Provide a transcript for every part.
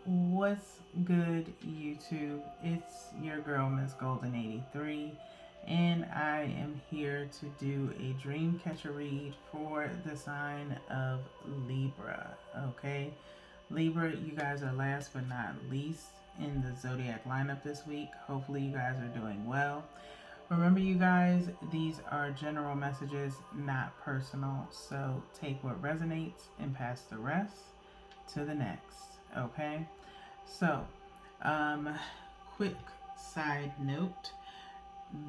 What's good, YouTube? It's your girl, Miss Golden 83, and I am here to do a dream catcher read for the sign of Libra. Okay, Libra, you guys are last but not least in the zodiac lineup this week. Hopefully, you guys are doing well. Remember, you guys, these are general messages, not personal. So take what resonates and pass the rest to the next. Okay? So, um, quick side note,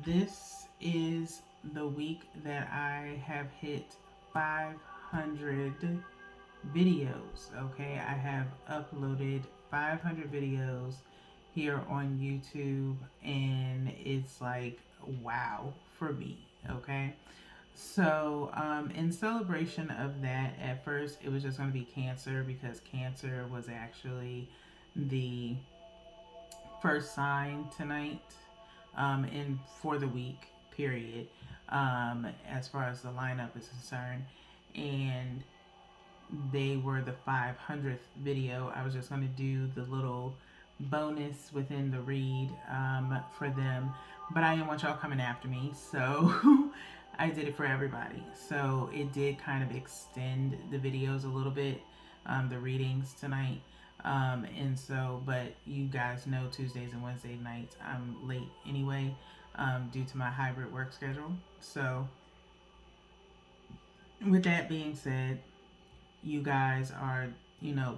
this is the week that I have hit 500 videos. Okay, I have uploaded 500 videos here on YouTube, and it's like wow for me. Okay, so in celebration of that, at first it was just going to be Cancer because Cancer was actually the first sign tonight, and for the week period, as far as the lineup is concerned, and they were the 500th video. I was just going to do the little bonus within the read for them, but I didn't want y'all coming after me, so I did it for everybody. So it did kind of extend the videos a little bit, the readings tonight. And so, but you guys know Tuesdays and Wednesday nights I'm late anyway, due to my hybrid work schedule. So, with that being said, you guys are,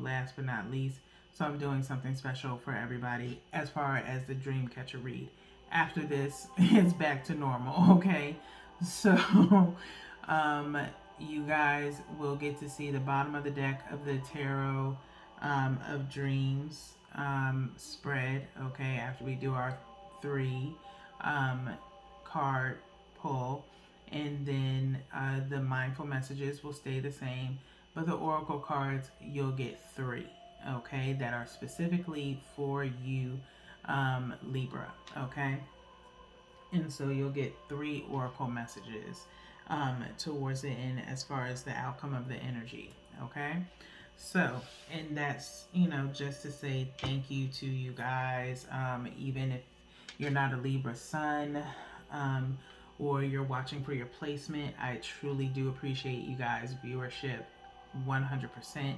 last but not least. So I'm doing something special for everybody as far as the dream catcher read. After this, it's back to normal, okay? So, um, you guys will get to see the bottom of the deck of the Tarot of Dreams spread, okay? After we do our three um, card pull. And then the mindful messages will stay the same, but the oracle cards, you'll get three, okay, that are specifically for you, Libra, okay? And so you'll get three oracle messages towards the end as far as the outcome of the energy, okay? So, and that's, just to say thank you to you guys, even if you're not a Libra sun, or you're watching for your placement, I truly do appreciate you guys' viewership 100%.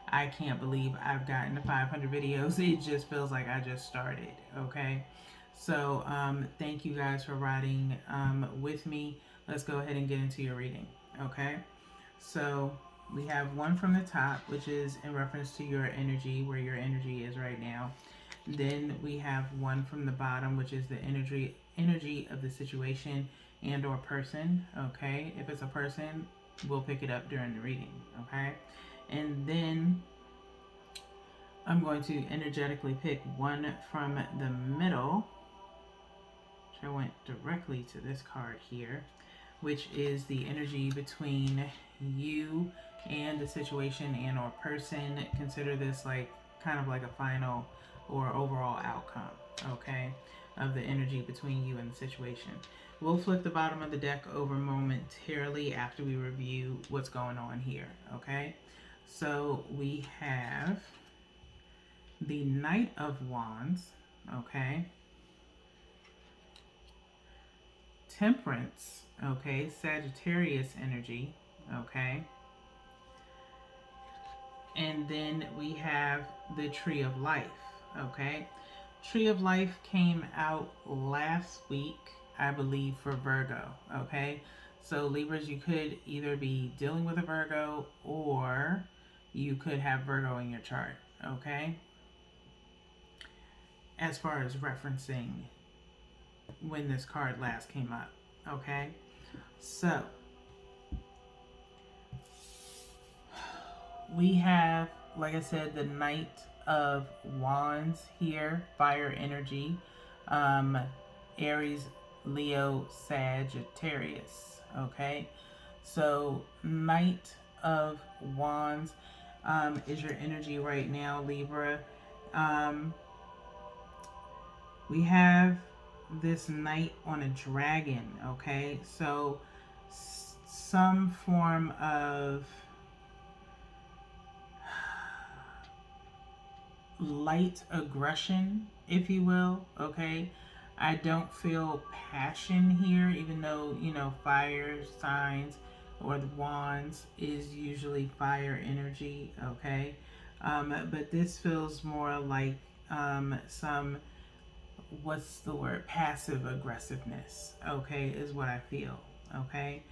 I can't believe I've gotten to 500 videos. It just feels like I just started, okay? So, thank you guys for riding with me. Let's go ahead and get into your reading, okay? So, we have one from the top, which is in reference to your energy, where your energy is right now. Then we have one from the bottom, which is the energy of the situation and or person, okay? If it's a person, we'll pick it up during the reading, okay? And then I'm going to energetically pick one from the middle, which I went directly to this card here, which is the energy between you and the situation and or person. Consider this like kind of like a final or overall outcome, okay, of the energy between you and the situation. We'll flip the bottom of the deck over momentarily after we review what's going on here, okay? So we have the Knight of Wands, okay? Temperance, okay? Sagittarius energy, okay? And then we have the Tree of Life, okay? Tree of Life came out last week, I believe, for Virgo, okay? So Libras, you could either be dealing with a Virgo or you could have Virgo in your chart, okay? As far as referencing when this card last came up, okay? So we have, like I said, the Knight of Wands here, fire energy, Aries, Leo, Sagittarius, okay? So Knight of Wands is your energy right now, Libra. We have this knight on a dragon, okay? So some form of light aggression, if you will. Okay, I don't feel passion here, even though, fire signs or the wands is usually fire energy. Okay, but this feels more like some, what's the word, passive aggressiveness. Okay, is what I feel. Okay,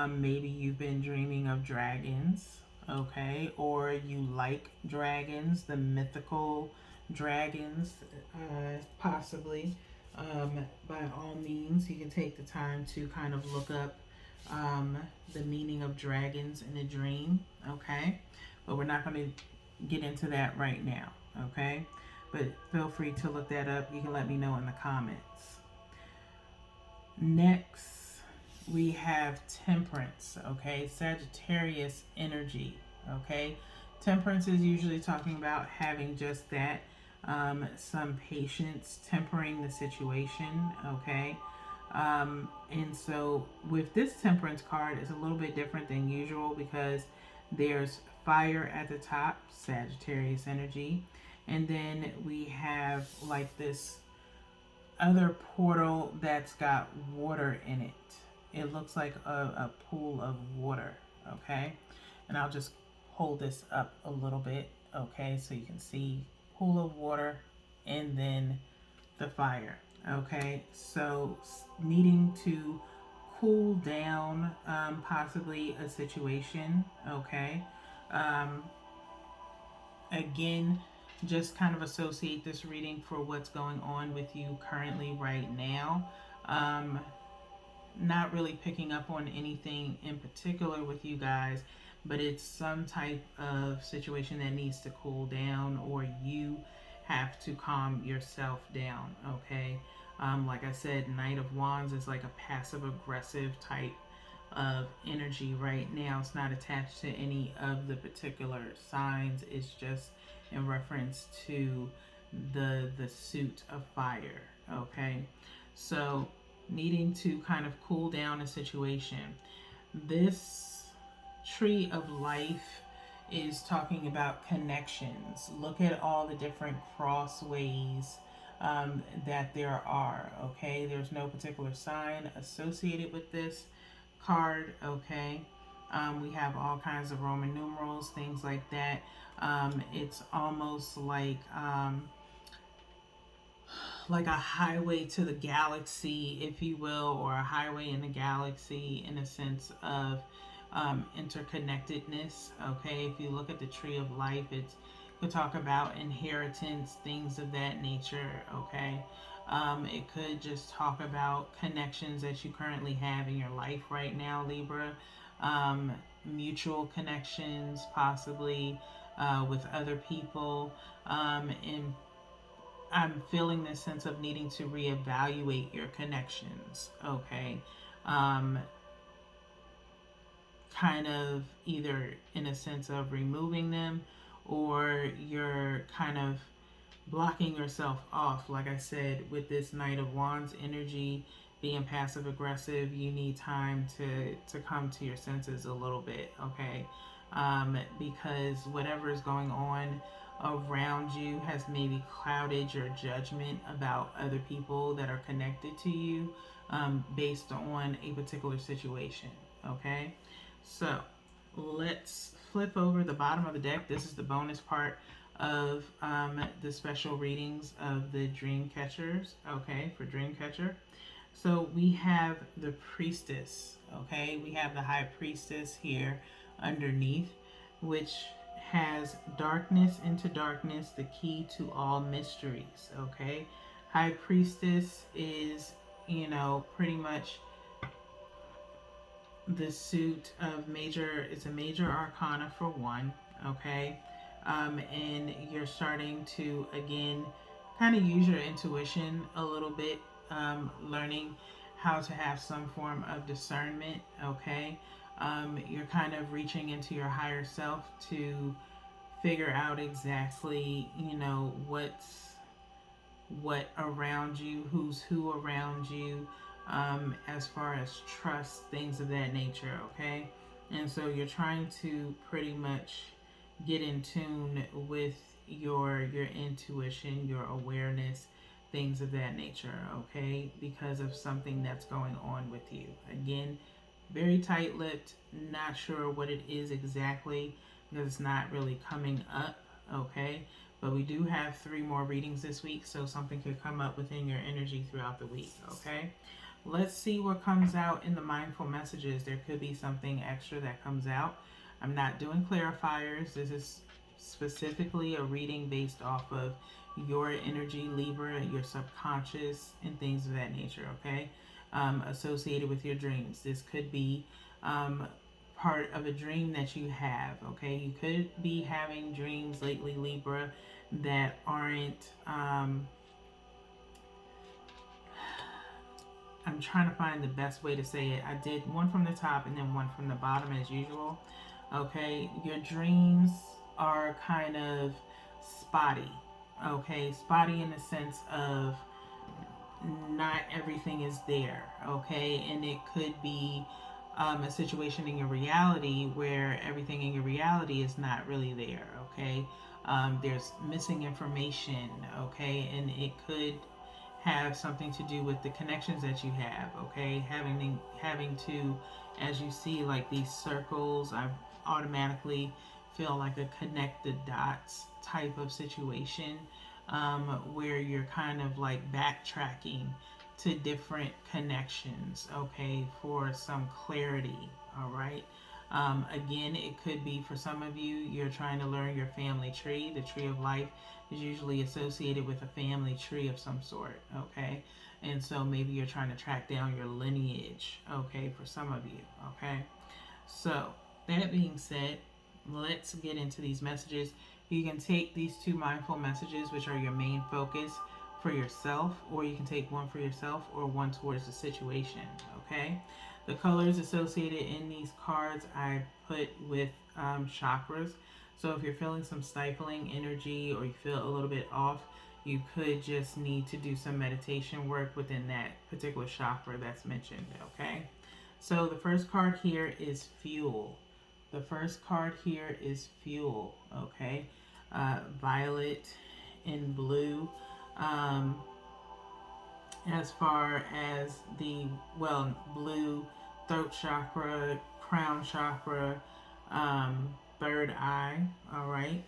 maybe you've been dreaming of dragons. Okay, or you like dragons, the mythical dragons, possibly. By all means, you can take the time to kind of look up the meaning of dragons in a dream. Okay, but we're not going to get into that right now. Okay, but feel free to look that up. You can let me know in the comments. Next, we have temperance. Okay, Sagittarius energy. Okay, temperance is usually talking about having just that, some patience, tempering the situation. Okay, and so with this temperance card, it's a little bit different than usual because there's fire at the top, Sagittarius energy, and then we have like this other portal that's got water in it. It looks like a pool of water. Okay, and I'll just hold this up a little bit. Okay, so you can see pool of water and then the fire. Okay, so needing to cool down, possibly a situation. Okay, um, again, just kind of associate this reading for what's going on with you currently right now. Um, Not really picking up on anything in particular with you guys, but it's some type of situation that needs to cool down, or you have to calm yourself down. Okay, like I said, Knight of Wands is like a passive aggressive type of energy right now. It's not attached to any of the particular signs. It's just in reference to the suit of fire. Okay, so needing to kind of cool down a situation. This tree of life is talking about connections. Look at all the different crossways that there are. Okay, there's no particular sign associated with this card. Okay, we have all kinds of Roman numerals, things like that. It's almost like a highway to the galaxy, if you will, or a highway in the galaxy in a sense of interconnectedness. Okay, if you look at the tree of life, it's could talk about inheritance, things of that nature. Okay, it could just talk about connections that you currently have in your life right now, Libra. Mutual connections, possibly with other people, and I'm feeling this sense of needing to reevaluate your connections. Okay. Um, Kind of either in a sense of removing them, or you're kind of blocking yourself off. Like I said, with this Knight of Wands energy being passive aggressive, you need time to come to your senses a little bit. Okay, because whatever is going on around you has maybe clouded your judgment about other people that are connected to you, based on a particular situation. Okay, so let's flip over the bottom of the deck. This is the bonus part of the special readings of the dream catchers. Okay, for dream catcher. So we have the priestess. Okay, we have the high priestess here underneath, which has darkness into darkness, the key to all mysteries. Okay, high priestess is, pretty much the suit of major. It's a major arcana for one. Okay, and you're starting to again kind of use your intuition a little bit, learning how to have some form of discernment. Okay, you're kind of reaching into your higher self to figure out exactly, what around you, who's who around you, as far as trust, things of that nature. Okay, and so you're trying to pretty much get in tune with your intuition, your awareness, things of that nature, okay? Because of something that's going on with you. Again, very tight-lipped, not sure what it is exactly because it's not really coming up, okay? But we do have 3 more readings this week, so something could come up within your energy throughout the week, okay? Let's see what comes out in the mindful messages. There could be something extra that comes out. I'm not doing clarifiers. This is specifically a reading based off of your energy, Libra, your subconscious, and things of that nature, okay? Associated with your dreams. This could be part of a dream that you have, okay? You could be having dreams lately, Libra, that aren't. I'm trying to find the best way to say it. I did one from the top and then one from the bottom as usual. Okay, your dreams are kind of spotty. Okay, spotty in the sense of not everything is there. Okay, and it could be a situation in your reality where everything in your reality is not really there. Okay, there's missing information. Okay, and it could have something to do with the connections that you have, okay? Having to, as you see, like these circles, I automatically feel like a connect the dots type of situation, where you're kind of like backtracking to different connections, okay, for some clarity, all right? Again, it could be for some of you, you're trying to learn your family tree. The tree of life is usually associated with a family tree of some sort, okay? And so maybe you're trying to track down your lineage, okay, for some of you, okay? So, that being said, let's get into these messages. You can take these 2 mindful messages, which are your main focus, for yourself, or you can take one for yourself or one towards the situation, okay? The colors associated in these cards I put with chakras. So if you're feeling some stifling energy or you feel a little bit off, you could just need to do some meditation work within that particular chakra that's mentioned, okay? So the first card here is fuel. The first card here is fuel, okay? Violet and blue. As far as the, well, blue, throat chakra, crown chakra, third eye, all right?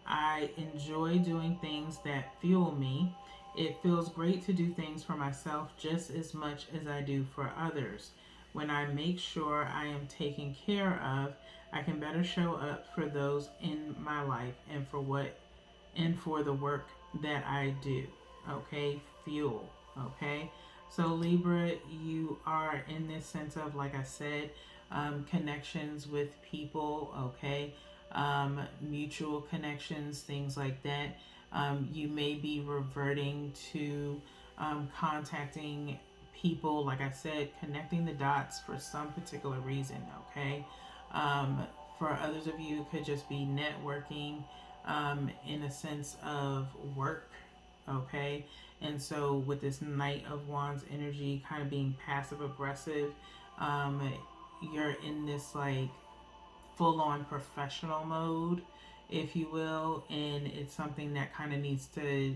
I enjoy doing things that fuel me. It feels great to do things for myself just as much as I do for others. When I make sure I am taken care of, I can better show up for those in my life and for the work that I do. Okay, fuel. Okay, so Libra, you are in this sense of, like I said, connections with people. Okay, mutual connections, things like that. You may be reverting to contacting people, like I said, connecting the dots for some particular reason. Okay, for others of you, it could just be networking in a sense of work, okay? And so with this Knight of Wands energy kind of being passive aggressive, um, you're in this like full on professional mode, if you will, and it's something that kind of needs to,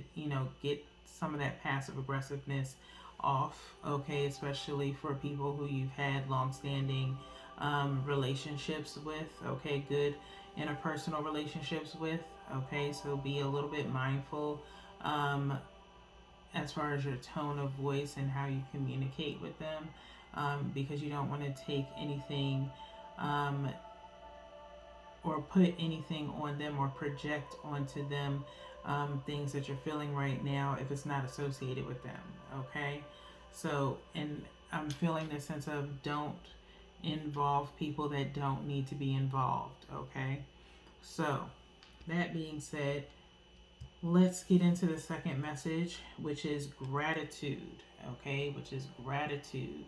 get some of that passive aggressiveness off, okay? Especially for people who you've had long standing relationships with, okay? Good interpersonal relationships with, okay? So be a little bit mindful as far as your tone of voice and how you communicate with them, because you don't want to take anything or put anything on them or project onto them things that you're feeling right now if it's not associated with them, okay? So, and I'm feeling this sense of don't involve people that don't need to be involved, okay? So, that being said, let's get into the second message, which is gratitude, okay? Which is gratitude.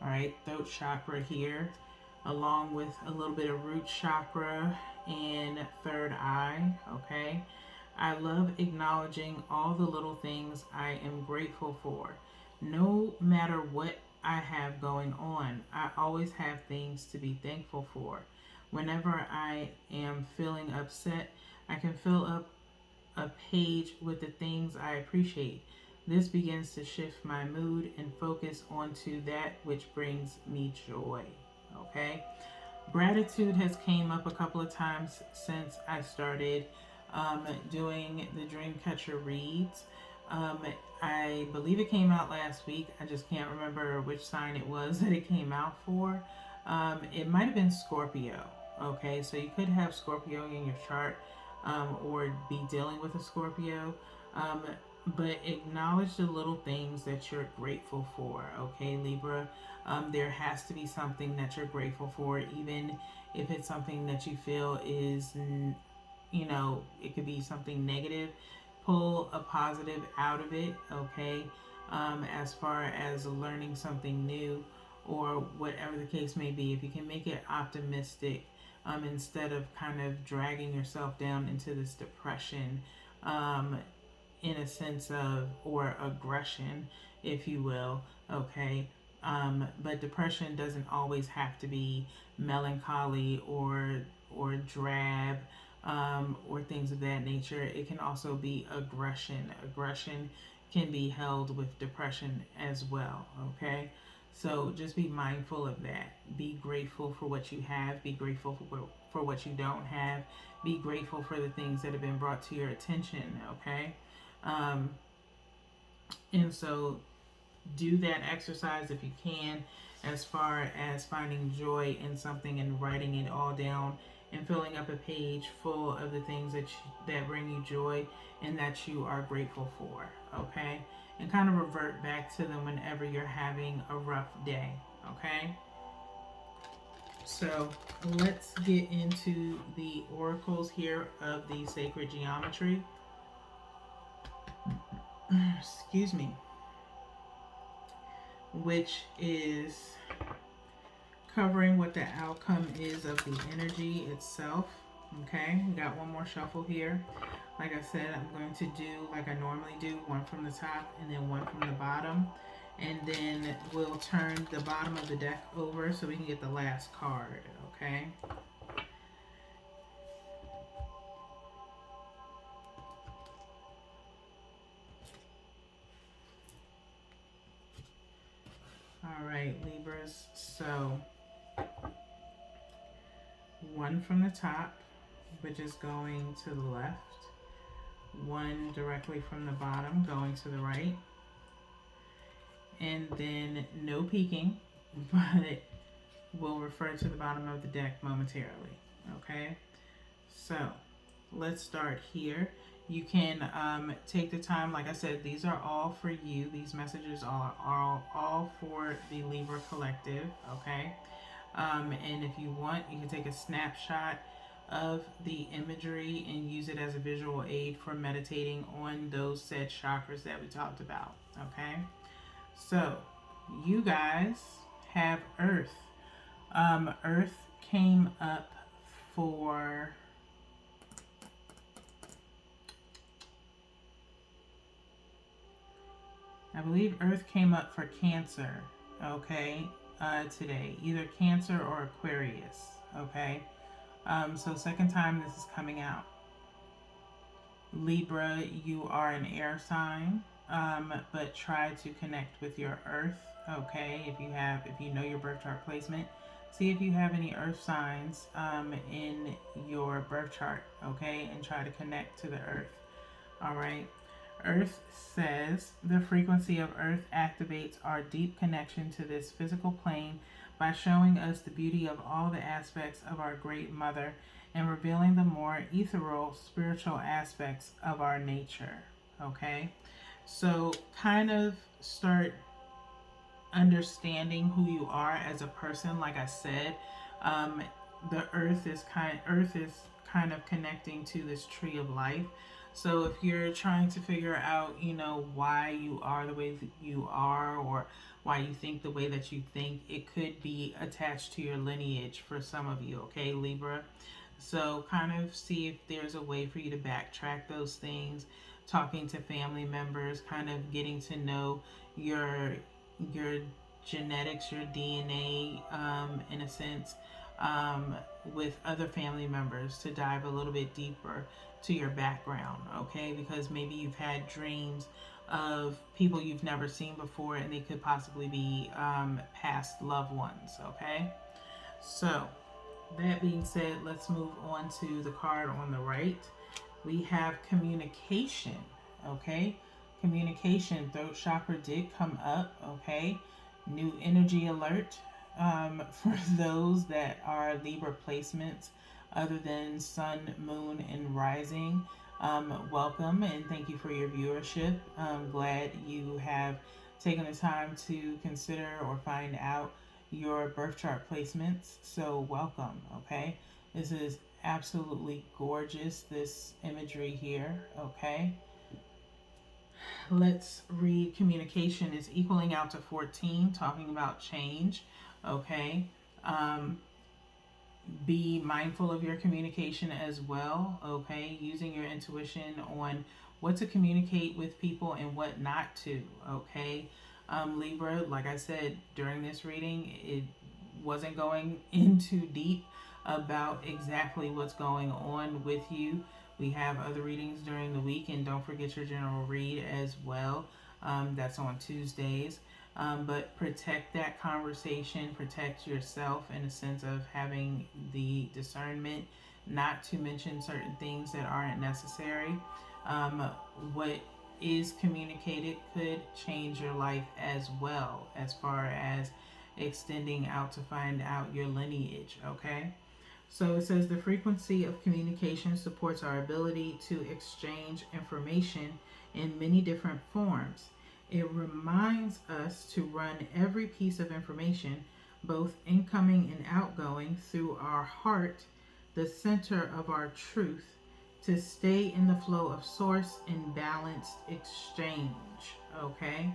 All right, throat chakra here, along with a little bit of root chakra and third eye, okay? I love acknowledging all the little things I am grateful for. No matter what I have going on, I always have things to be thankful for. Whenever I am feeling upset, I can fill up a page with the things I appreciate. This begins to shift my mood and focus onto that which brings me joy. Okay? Gratitude has came up a couple of times since I started doing the Dreamcatcher reads. Um, I believe it came out last week. I just can't remember which sign it was that it came out for. It might have been Scorpio. Okay, so you could have Scorpio in your chart, or be dealing with a Scorpio. Um, but acknowledge the little things that you're grateful for. Okay, Libra. There has to be something that you're grateful for, even if it's something that you feel is, it could be something negative. Pull a positive out of it, okay? As far as learning something new or whatever the case may be, if you can make it optimistic, instead of kind of dragging yourself down into this depression, um, in a sense of, or aggression, if you will, okay? But depression doesn't always have to be melancholy or drab, or things of that nature. It can also be aggression. Aggression can be held with depression as well, okay? So just be mindful of that. Be grateful for what you have. Be grateful for what you don't have. Be grateful for the things that have been brought to your attention, okay? Um, and so do that exercise if you can, as far as finding joy in something and writing it all down and filling up a page full of the things that bring you joy and that you are grateful for, okay? And kind of revert back to them whenever you're having a rough day, okay? So let's get into the oracles here of the sacred geometry. Excuse me. Which is covering what the outcome is of the energy itself. Okay, we got one more shuffle here. Like I said, I'm going to do like I normally do, one from the top and then one from the bottom. And then we'll turn the bottom of the deck over so we can get the last card, okay? All right, Libras. So one from the top, which is going to the left. One directly from the bottom going to the right. And then no peeking, but we'll refer to the bottom of the deck momentarily. Okay, so let's start here. You can take the time, like I said, these are all for you. These messages are all for the Libra collective, okay? And if you want, you can take a snapshot of the imagery and use it as a visual aid for meditating on those said chakras that we talked about, okay? So, you guys have Earth. Earth came up for... I believe Earth came up for Cancer, okay, today. Either Cancer or Aquarius, okay? So second time this is coming out. Libra, you are an air sign, but try to connect with your Earth, okay? If you know your birth chart placement, see if you have any Earth signs in your birth chart, okay? And try to connect to the Earth, all right? Earth says the frequency of Earth activates our deep connection to this physical plane by showing us the beauty of all the aspects of our Great Mother and revealing the more ethereal spiritual aspects of our nature. Okay? So kind of start understanding who you are as a person. Like I said, the Earth is kind of connecting to this tree of life. So if you're trying to figure out, why you are the way that you are, or why you think the way that you think, it could be attached to your lineage for some of you, okay, Libra? So kind of see if there's a way for you to backtrack those things, talking to family members, kind of getting to know your genetics, your DNA, in a sense, with other family members to dive a little bit deeper to your background, okay? Because maybe you've had dreams of people you've never seen before, and they could possibly be past loved ones, okay? So, that being said, let's move on to the card on the right. We have communication, okay? Communication, throat chakra did come up, okay? New energy alert for those that are Libra placements other than sun, moon, and rising. Welcome and thank you for your viewership. I'm glad you have taken the time to consider or find out your birth chart placements. So, welcome, okay? This is absolutely gorgeous, this imagery here, okay? Let's read. Communication is equaling out to 14, talking about change, okay? Um, be mindful of your communication as well, okay? Using your intuition on what to communicate with people and what not to, okay? Libra, like I said during this reading, it wasn't going in too deep about exactly what's going on with you. We have other readings during the week, and don't forget your general read as well. That's on Tuesdays. But protect that conversation, protect yourself in a sense of having the discernment not to mention certain things that aren't necessary. What is communicated could change your life as well, as far as extending out to find out your lineage, okay? So it says the frequency of communication supports our ability to exchange information in many different forms. It reminds us to run every piece of information, both incoming and outgoing, through our heart, the center of our truth, to stay in the flow of source and balanced exchange. Okay?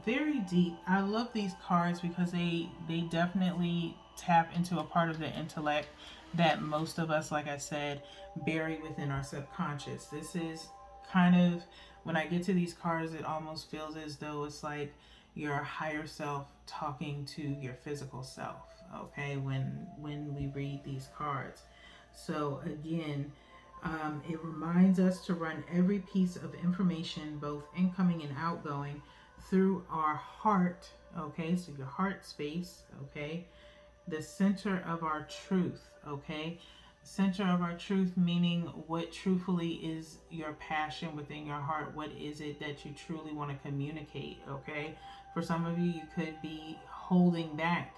Very deep. I love these cards because they definitely tap into a part of the intellect that most of us, like I said, bury within our subconscious. This is kind of, when I get to these cards, it almost feels as though it's like your higher self talking to your physical self, okay, when we read these cards. So again, it reminds us to run every piece of information, both incoming and outgoing, through our heart, okay, so your heart space, okay, the center of our truth, okay, center of our truth, meaning what truthfully is your passion within your heart. What is it that you truly want to communicate, okay? For some of you, you could be holding back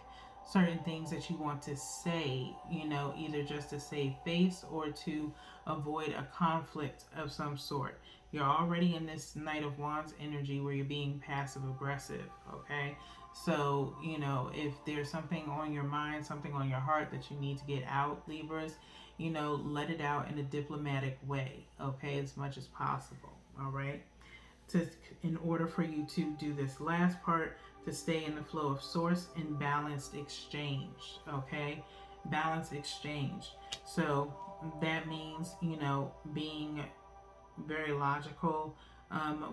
certain things that you want to say, you know, either just to save face or to avoid a conflict of some sort. You're already in this Knight of Wands energy where you're being passive aggressive, okay? So, you know, if there's something on your mind, something on your heart that you need to get out, Libras, you know, let it out in a diplomatic way, okay, as much as possible, all right? In order for you to do this last part, to stay in the flow of source and balanced exchange, okay? Balanced exchange. So that means, you know, being very logical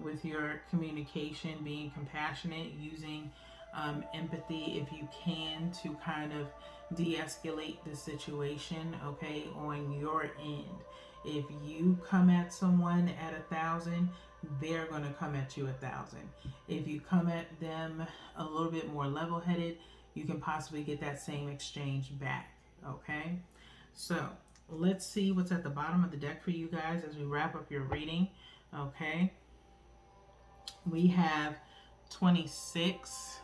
with your communication, being compassionate, using empathy if you can to kind of de-escalate the situation, okay, on your end. If you come at someone at 1,000, they're going to come at you 1,000. If you come at them a little bit more level-headed, you can possibly get that same exchange back, okay? So let's see what's at the bottom of the deck for you guys as we wrap up your reading, okay? We have 26,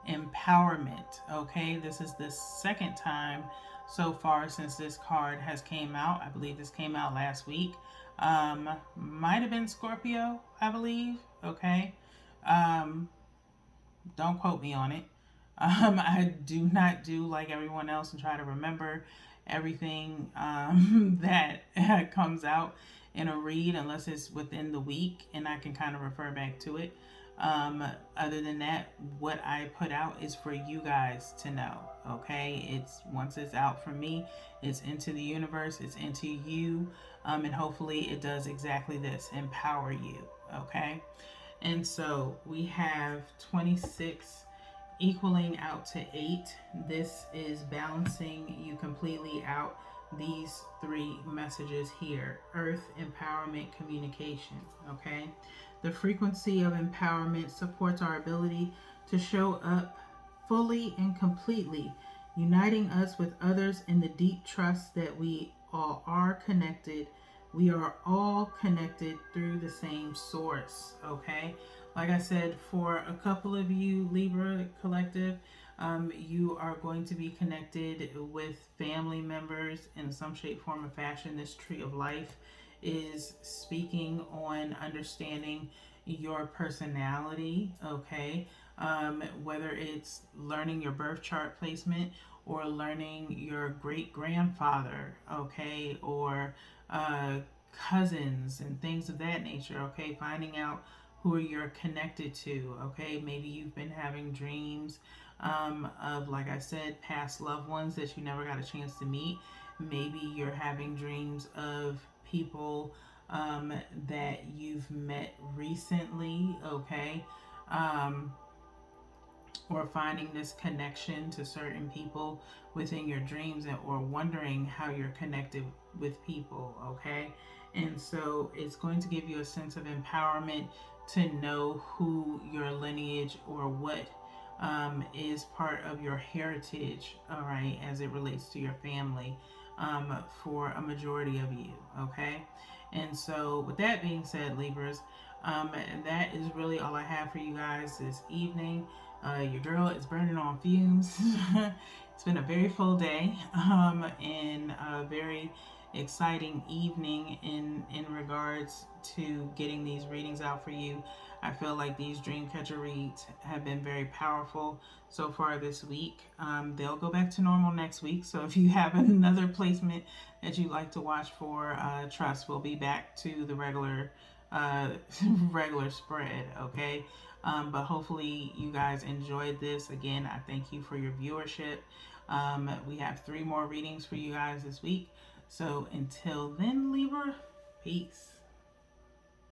empowerment, okay? This is the second time so far since this card has came out. I believe this came out last week. Might have been Scorpio, I believe, okay? Don't quote me on it. I do not do like everyone else and try to remember everything that comes out in a read unless it's within the week and I can kind of refer back to it. Other than that, what I put out is for you guys to know, okay? It's once it's out from me, it's into the universe, it's into you, and hopefully it does exactly this, empower you, okay? And so we have 26 equaling out to 8. This is balancing you completely out. these three messages here: earth, empowerment, communication. Okay, the frequency of empowerment supports our ability to show up fully and completely, uniting us with others in the deep trust that we all are connected. We are all connected through the same source. Okay, like I said, for a couple of you, Libra Collective, you are going to be connected with family members in some shape, form, or fashion. This tree of life is speaking on understanding your personality, okay? Whether it's learning your birth chart placement or learning your great grandfather, okay? Or cousins and things of that nature, okay? Finding out who you're connected to, okay? Maybe you've been having dreams of, like I said, past loved ones that you never got a chance to meet. Maybe you're having dreams of people that you've met recently, okay? Um, or finding this connection to certain people within your dreams, or wondering how you're connected with people, okay? And so it's going to give you a sense of empowerment to know who your lineage or what is part of your heritage, all right, as it relates to your family, for a majority of you, okay? And so, with that being said, Libras, that is really all I have for you guys this evening. Your girl is burning on fumes. It's been a very full day, and a very exciting evening in regards to getting these readings out for you. I feel like these dream catcher reads have been very powerful so far this week. They'll go back to normal next week. So if you have another placement that you'd like to watch for, trust, we'll be back to the regular uh, regular spread. Okay. But hopefully you guys enjoyed this. Again, I thank you for your viewership. We have 3 more readings for you guys this week. So until then, Libra, peace.